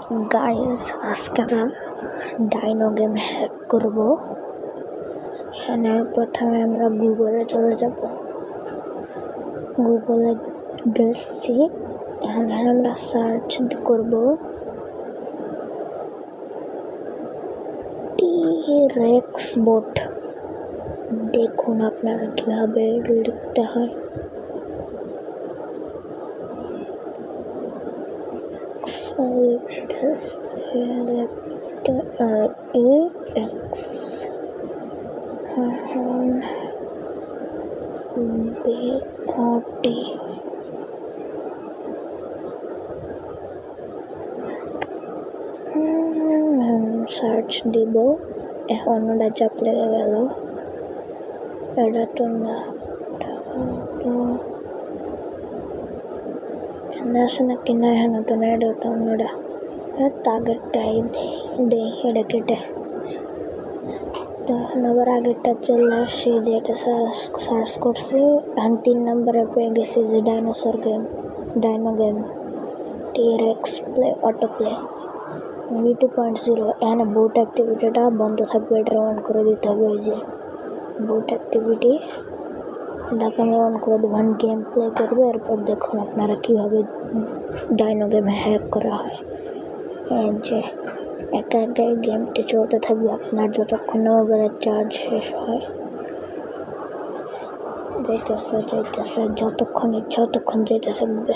Guys আজকে আমরা dino game hack করব। এখানে প্রথমে আমরা গুগলে চলে যাব। গুগলে গেছি, এখানে আমরা সার্চ করব টি-রেক্স বোট। দেখুন আপনারা কিভাবে লিখতে হয়। সার্চ দিব, এখন ওটা চাপ লেগে গেল। এটা তো না, আসে নাকি না, এখানে তো না, এটা তো অন্যটা। আগেরটাই দেই, এটা কেটে তখন আবার আগেরটা চলে আসছে, যেটা সার্চ করছি। এখন 3 নম্বরে পেয়ে গেছি যে dino game T-rex play auto play V2.0। এখানে বুট অ্যাক্টিভিটিটা বন্ধ থাকবে, এটা অন করে দিতে হবে। ওই যে বুট অ্যাক্টিভিটি, এটাকে আমি অন করে দেবো। গেম প্লে করবো, এরপর দেখুন আপনারা কীভাবে ডাইনো গেম হ্যাক করা হয়। যে একা একাই গেমটি চলতে থাকবে আপনার যতক্ষণ না মোবাইলের চার্জ শেষ হয়। যাইতেছে যতক্ষণ ইচ্ছা ততক্ষণ যেতে থাকবে।